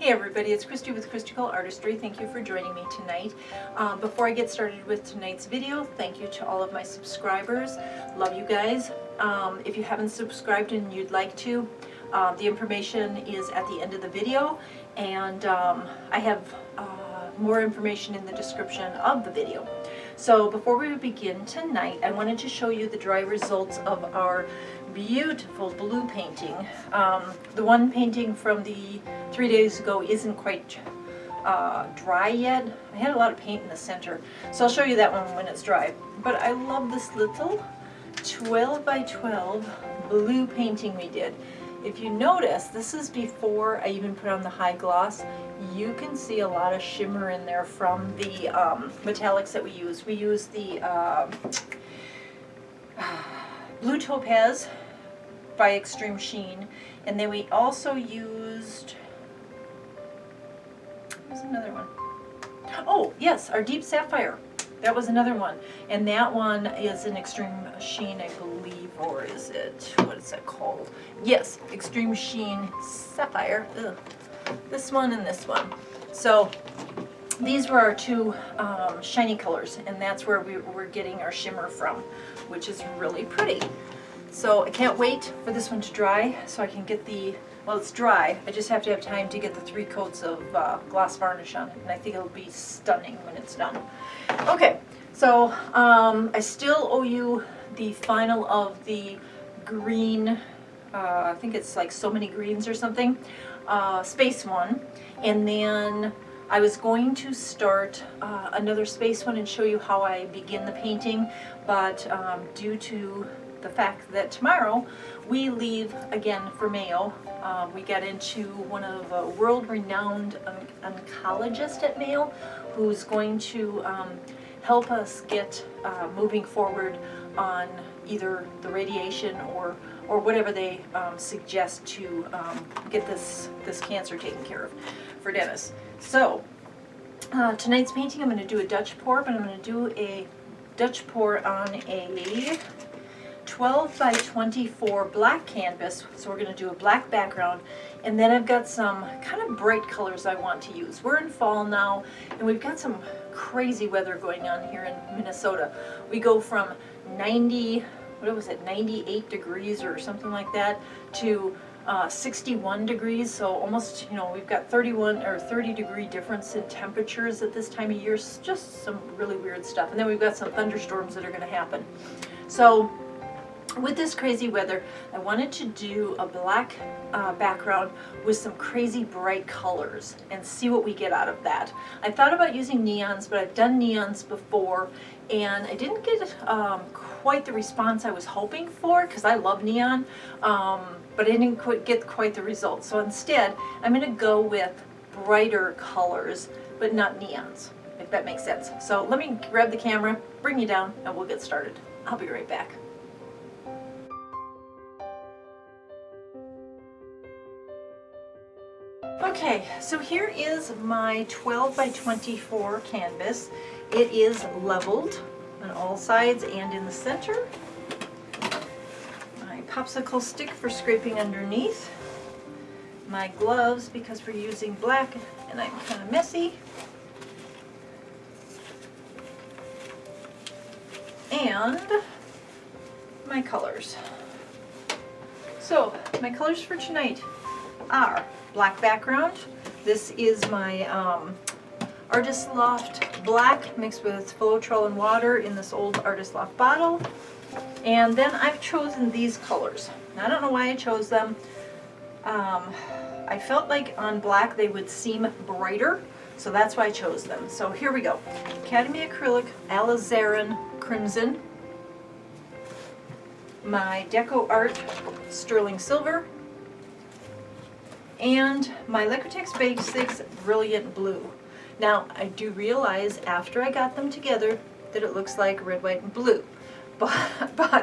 Hey everybody, it's Christy with Christy Artistry. Thank you for joining me tonight. Before I get started with tonight's video, thank you to all of my subscribers. Love you guys. If you haven't subscribed and you'd like to, the information is at the end of the video, and I have more information in the description of the video. So before we begin tonight, I wanted to show you the dry results of our beautiful blue painting. The one painting from the 3 days ago isn't quite dry yet. I had a lot of paint in the center, so I'll show you that one when it's dry. But I love this little 12 by 12 blue painting we did. If you notice, this is before I even put on the high gloss. You can see a lot of shimmer in there from the metallics that we use. We use the Blue Topaz by Extreme Sheen, and then we also used, there's another one. Oh yes, our Deep Sapphire. That was another one, and that one is an Extreme Sheen, I believe, or is it, what is that called? Yes, Extreme Sheen Sapphire. Ugh. This one and this one. So these were our two shiny colors, and that's where we're getting our shimmer from, which is really pretty. So I can't wait for this one to dry so I can get the, well, it's dry, I just have to have time to get the 3 coats of gloss varnish on it, and I think it'll be stunning when it's done. Okay, so I still owe you the final of the green, I think it's like So Many Greens or something, space one, and then I was going to start another space one and show you how I begin the painting, but due to the fact that tomorrow we leave again for Mayo, we got into one of a world-renowned oncologist at Mayo who's going to help us get moving forward on either the radiation or whatever they suggest to get this cancer taken care of for Dennis. So tonight's painting, I'm going to do a Dutch pour, but I'm going to do a Dutch pour on a 12 by 24 black canvas. So we're going to do a black background, and then I've got some kind of bright colors I want to use. We're in fall now, and we've got some crazy weather going on here in Minnesota. We go from 90, what was it, 98 degrees or something like that, to 61 degrees, so almost, you know, we've got 31 or 30 degree difference in temperatures at this time of year. It's just some really weird stuff. And then we've got some thunderstorms that are going to happen. So with this crazy weather, I wanted to do a black background with some crazy bright colors and see what we get out of that. I thought about using neons, but I've done neons before, and I didn't get quite the response I was hoping for, because I love neon, but I didn't get quite the results. So instead, I'm going to go with brighter colors, but not neons, if that makes sense. So let me grab the camera, bring you down, and we'll get started. I'll be right back. Okay, so here is my 12 by 24 canvas. It is leveled on all sides and in the center. My popsicle stick for scraping underneath. My gloves, because we're using black and I'm kind of messy. And my colors. So, my colors for tonight are black background. This is my Artist Loft black mixed with Floetrol and water in this old Artist Loft bottle. And then I've chosen these colors. I don't know why I chose them. I felt like on black they would seem brighter, so that's why I chose them. So here we go. Academy Acrylic Alizarin Crimson. My Deco Art Sterling Silver. And my Liquitex Basics Brilliant Blue. Now, I do realize after I got them together that it looks like red, white, and blue, but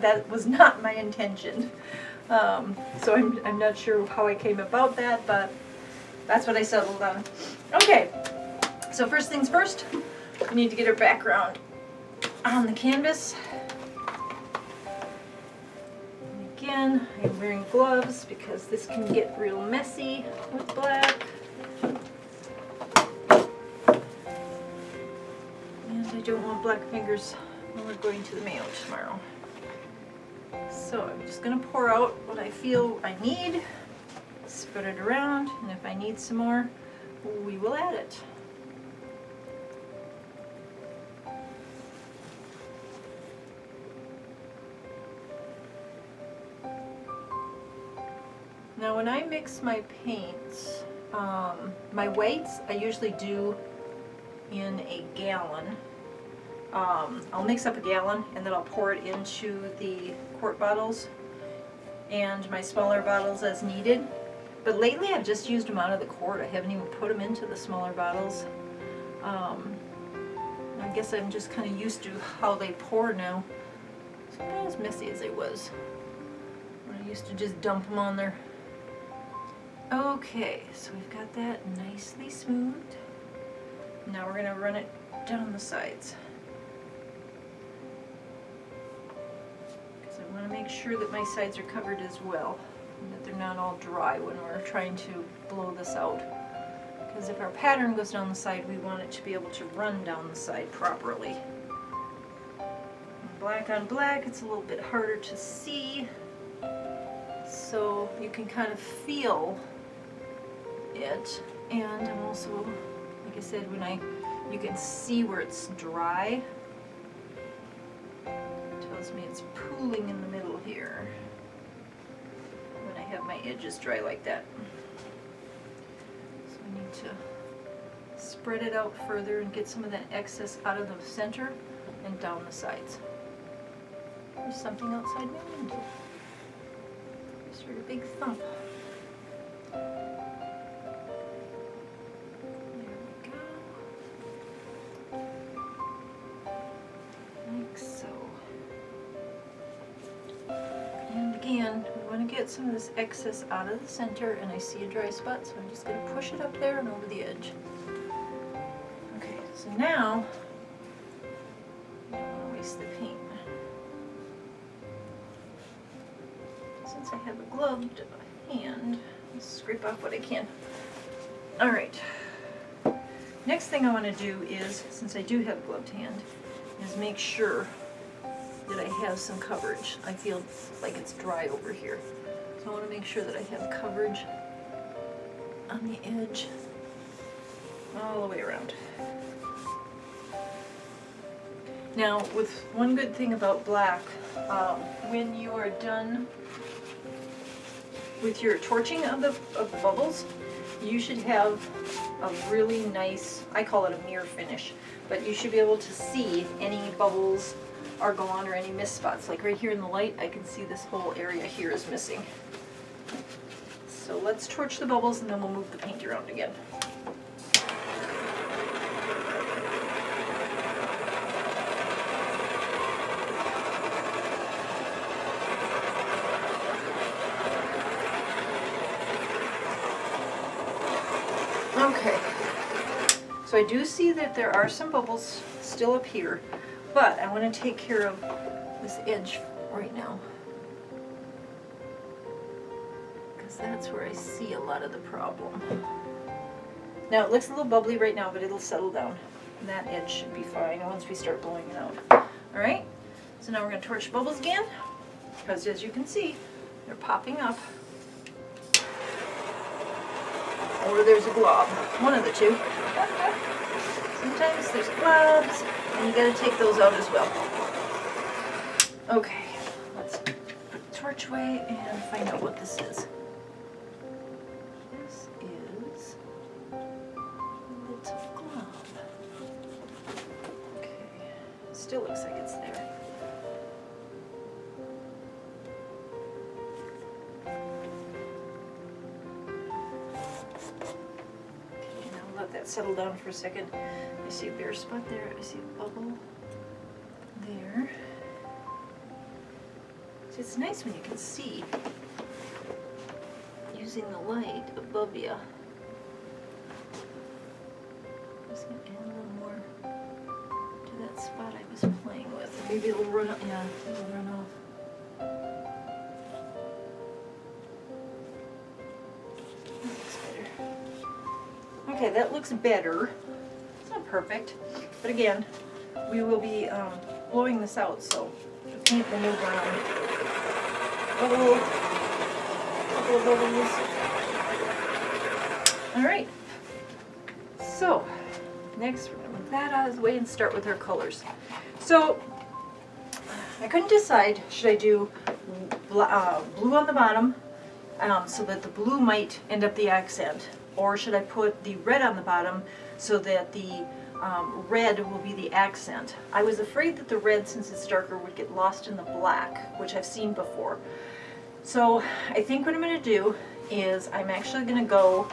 that was not my intention. So I'm not sure how I came about that, but that's what I settled on. Okay, so first things first, we need to get our background on the canvas. Again, I'm wearing gloves because this can get real messy with black. don't want black fingers when we're going to the Mayo tomorrow. So I'm just going to pour out what I feel I need, spread it around, and if I need some more, we will add it. Now when I mix my paints, my whites I usually do in a gallon. I'll mix up a gallon and then I'll pour it into the quart bottles and my smaller bottles as needed. But lately I've just used them out of the quart. I haven't even put them into the smaller bottles. I guess I'm just kind of used to how they pour now. It's not as messy as it was when I used to just dump them on there. Okay, so we've got that nicely smoothed. Now we're going to run it down the sides. Because I want to make sure that my sides are covered as well, and that they're not all dry when we're trying to blow this out. Because if our pattern goes down the side, we want it to be able to run down the side properly. Black on black, it's a little bit harder to see, so you can kind of feel it. And I'm also, like I said, you can see where it's dry. It tells me it's pooling in the middle here when I have my edges dry like that. So I need to spread it out further and get some of that excess out of the center and down the sides. There's something outside my window. Just heard a big thump. And we want to get some of this excess out of the center, and I see a dry spot, so I'm just going to push it up there and over the edge. Okay, so now I don't want to waste the paint. Since I have a gloved hand, I'll scrape off what I can. Alright, next thing I want to do is, since I do have a gloved hand, is make sure that I have some coverage. I feel like it's dry over here. So I want to make sure that I have coverage on the edge all the way around. Now, with one good thing about black, when you are done with your torching of the bubbles, you should have a really nice, I call it a mirror finish, but you should be able to see any bubbles are gone or any missed spots. Like right here in the light, I can see this whole area here is missing. So let's torch the bubbles and then we'll move the paint around again. Okay, so I do see that there are some bubbles still up here, but I want to take care of this edge right now, because that's where I see a lot of the problem. Now it looks a little bubbly right now, but it'll settle down, and that edge should be fine once we start blowing it out. Alright, so now we're going to torch bubbles again, because as you can see, they're popping up. Or there's a glob, one of the two. Sometimes there's globs, and you gotta take those out as well. Okay, let's put the torch away and find out what this is. This is a little glob. Okay, still looks like it's there. That settle down for a second. I see a bare spot there. I see a bubble there. So it's nice when you can see using the light above you. I'm just going to add a little more to that spot I was playing with. Maybe it'll run off. Yeah, it'll run off. Okay, that looks better. It's not perfect, but again, we will be blowing this out, so to paint the new brown. Couple of those. All right. So next, we're going to move that out of the way and start with our colors. So I couldn't decide, should I do blue on the bottom so that the blue might end up the accent, or should I put the red on the bottom so that the red will be the accent. I was afraid that the red, since it's darker, would get lost in the black, which I've seen before. So I think what I'm going to do is I'm actually going to go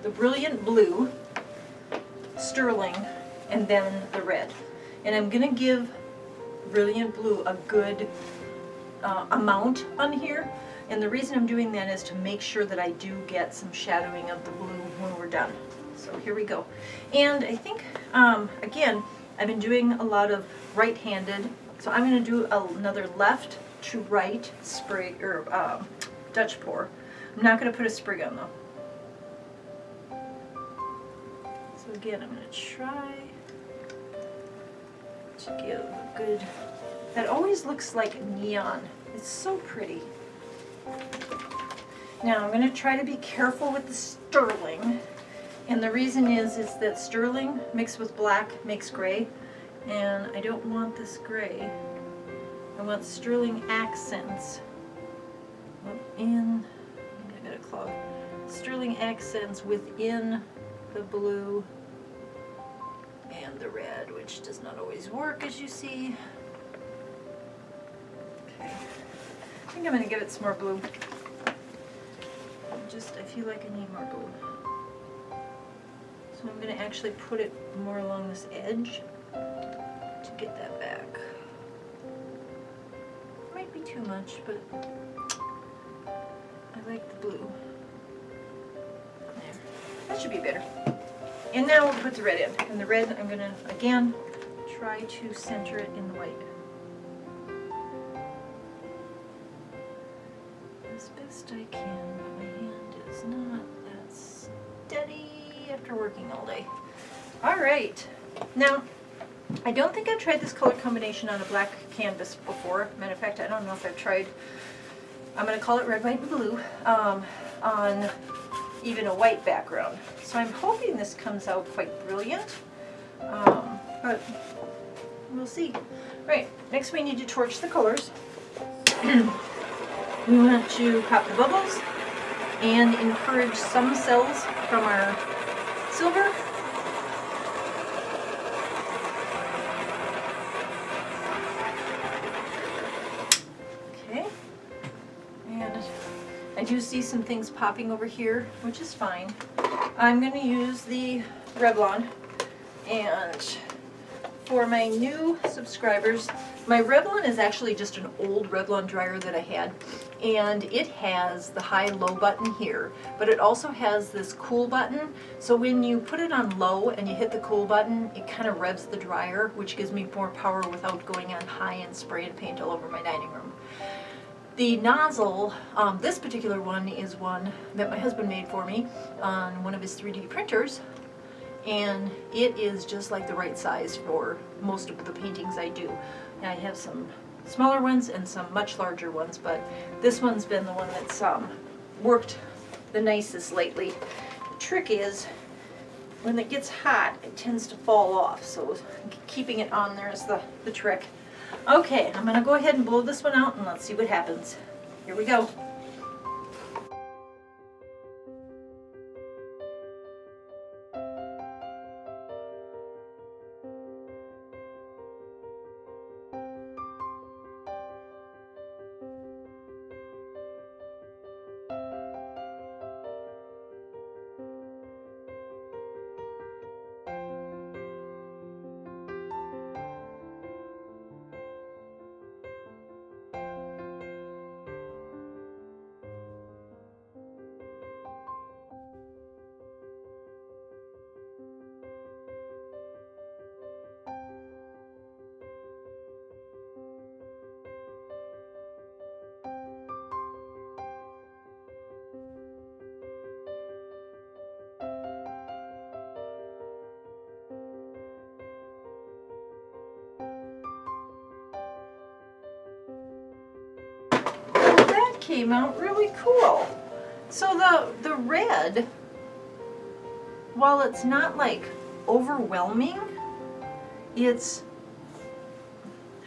the brilliant blue, sterling, and then the red. And I'm going to give brilliant blue a good amount on here. And the reason I'm doing that is to make sure that I do get some shadowing of the blue when we're done. So here we go. And I think, again, I've been doing a lot of right-handed, so I'm going to do another left to right sprig, or Dutch pour. I'm not going to put a sprig on though. So again, I'm going to try to give a good, that always looks like neon. It's so pretty. Now I'm going to try to be careful with the sterling. And the reason is that sterling mixed with black makes gray, and I don't want this gray. I want sterling accents within, I got a clog, sterling accents within the blue and the red, which does not always work, as you see. Okay, I think I'm going to give it some more blue. I feel like I need more blue. So I'm going to actually put it more along this edge to get that back. Might be too much, but I like the blue. There. That should be better. And now we'll put the red in. And the red, I'm going to, again, try to center it in the white. As best I can, but my hand is not that steady after working all day. All right, now I don't think I've tried this color combination on a black canvas before. Matter of fact, I don't know if I've tried, I'm going to call it red, white, and blue, on even a white background. So I'm hoping this comes out quite brilliant, but we'll see. Right, next we need to torch the colors. We want to pop the bubbles and encourage some cells from our silver. Okay, and I do see some things popping over here, which is fine. I'm going to use the Revlon, and for my new subscribers, my Revlon is actually just an old Revlon dryer that I had, and it has the high-low button here, but it also has this cool button, so when you put it on low and you hit the cool button, it kind of revs the dryer, which gives me more power without going on high and spraying paint all over my dining room. The nozzle, this particular one is one that my husband made for me on one of his 3D printers, and it is just like the right size for most of the paintings I do. I have some smaller ones and some much larger ones, but this one's been the one that's worked the nicest lately. The trick is, when it gets hot, it tends to fall off, so keeping it on there is the trick. Okay, I'm going to go ahead and blow this one out and let's see what happens. Here we go. came out really cool. So the red, while it's not like overwhelming, it's,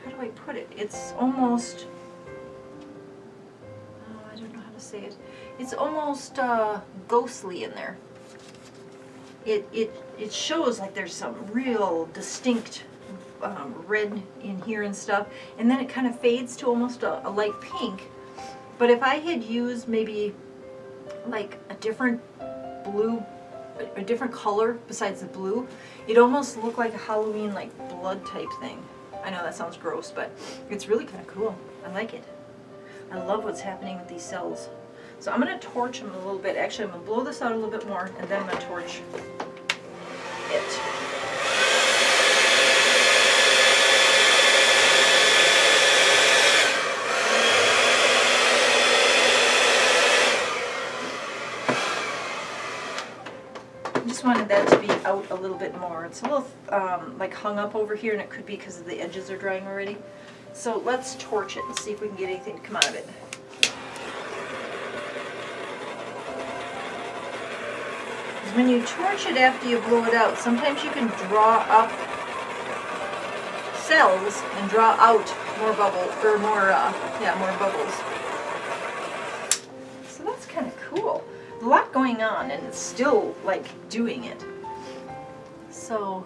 how do I put it? It's almost, oh, I don't know how to say it. It's almost ghostly in there. It shows like there's some real distinct red in here and stuff, and then it kind of fades to almost a light pink. But if I had used maybe like a different blue, a different color besides the blue, it almost looked like a Halloween like blood type thing. I know that sounds gross, but it's really kind of cool. I like it. I love what's happening with these cells. So I'm going to torch them a little bit. Actually, I'm going to blow this out a little bit more, and then I'm going to torch it. I just wanted that to be out a little bit more. It's a little like hung up over here, and it could be because the edges are drying already. So let's torch it and see if we can get anything to come out of it. When you torch it after you blow it out, sometimes you can draw up cells and draw out more bubbles, or more bubbles. So that's kind of cool. A lot going on, and it's still like doing it. So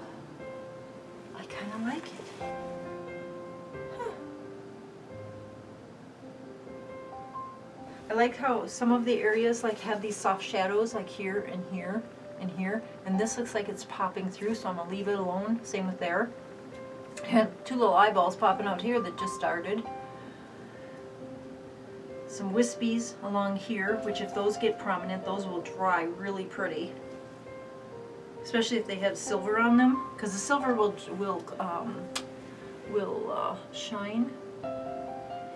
I kind of like it. Huh. I like how some of the areas like have these soft shadows, like here and here and here, and this looks like it's popping through, so I'm gonna leave it alone. Same with there. And two little eyeballs popping out here that just started. Some wispies along here, which if those get prominent, those will dry really pretty. Especially if they have silver on them, because the silver will shine.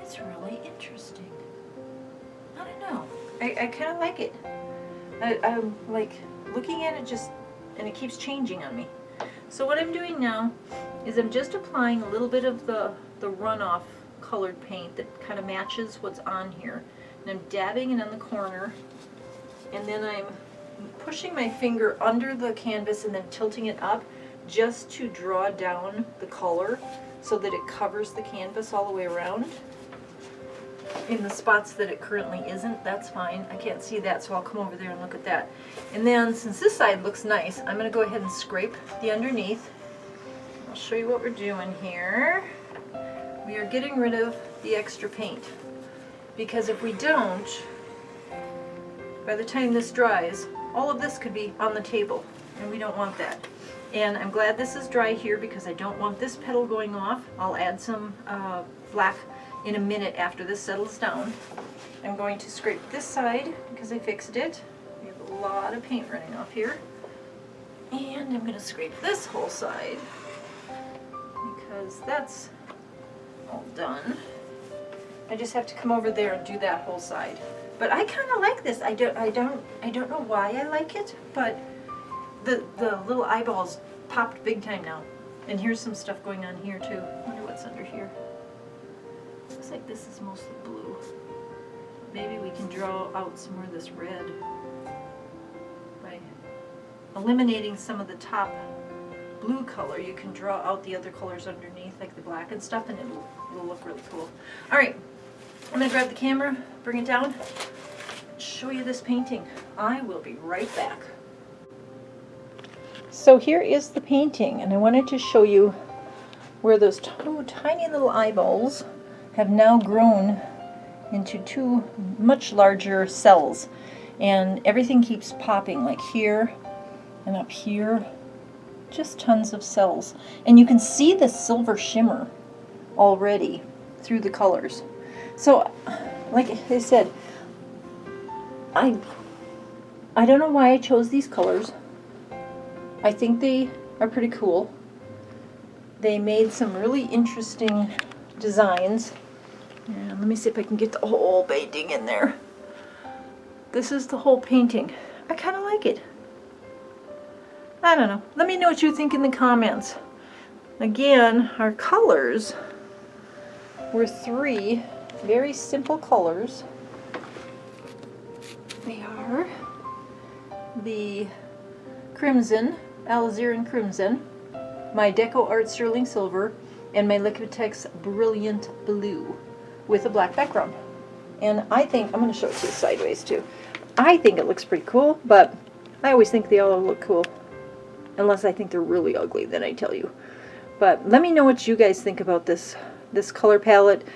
It's really interesting. I don't know. I kind of like it. I'm like looking at it just, and it keeps changing on me. So what I'm doing now is I'm just applying a little bit of the runoff colored paint that kind of matches what's on here. And I'm dabbing it on the corner, and then I'm pushing my finger under the canvas and then tilting it up just to draw down the color so that it covers the canvas all the way around. In the spots that it currently isn't, that's fine. I can't see that, so I'll come over there and look at that. And then, since this side looks nice, I'm going to go ahead and scrape the underneath. I'll show you what we're doing here. We are getting rid of the extra paint, because if we don't, by the time this dries, all of this could be on the table, and we don't want that. And I'm glad this is dry here because I don't want this petal going off. I'll add some black in a minute after this settles down. I'm going to scrape this side because I fixed it. We have a lot of paint running off here. And I'm going to scrape this whole side because that's all done. I just have to come over there and do that whole side. But I kind of like this. I don't know why I like it, but the little eyeballs popped big time now. And here's some stuff going on here too. I wonder what's under here. Looks like this is mostly blue. Maybe we can draw out some more of this red by eliminating some of the top blue color. You can draw out the other colors underneath, like the black and stuff, and it'll look really cool. All right, I'm gonna grab the camera, bring it down, and show you this painting. I will be right back. So here is the painting, and I wanted to show you where those two tiny little eyeballs have now grown into two much larger cells, and everything keeps popping, like here and up here, just tons of cells. And you can see the silver shimmer already through the colors. So like I said, I don't know why I chose these colors. I think they are pretty cool. They made some really interesting designs. And let me see if I can get the whole painting in there. This is the whole painting. I kind of like it. I don't know. Let me know what you think in the comments. Again, our colors were three very simple colors. the Crimson, Alizarin Crimson, my Deco Art Sterling Silver, and my Liquitex Brilliant Blue with a black background. And I think, I'm going to show it to you sideways too. I think it looks pretty cool, but I always think they all look cool. Unless I think they're really ugly, then I tell you. But let me know what you guys think about this color palette,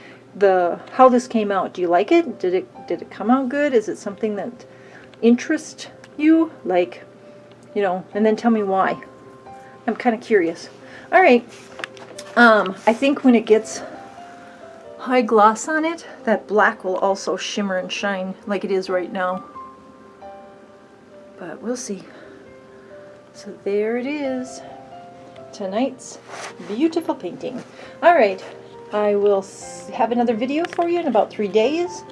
how this came out. Do you like it? Did it come out good? Is it something that interests you? Like, you know, and then tell me why. I'm kind of curious. All right. I think when it gets high gloss on it, that black will also shimmer and shine like it is right now. But we'll see. So there it is. Tonight's beautiful painting. All right. I will have another video for you in about 3 days.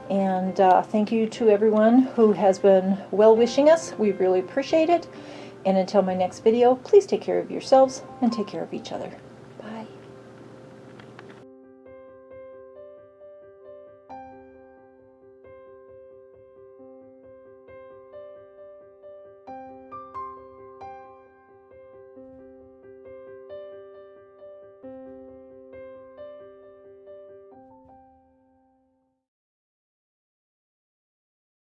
And thank you to everyone who has been well-wishing us. We really appreciate it. And until my next video, please take care of yourselves and take care of each other.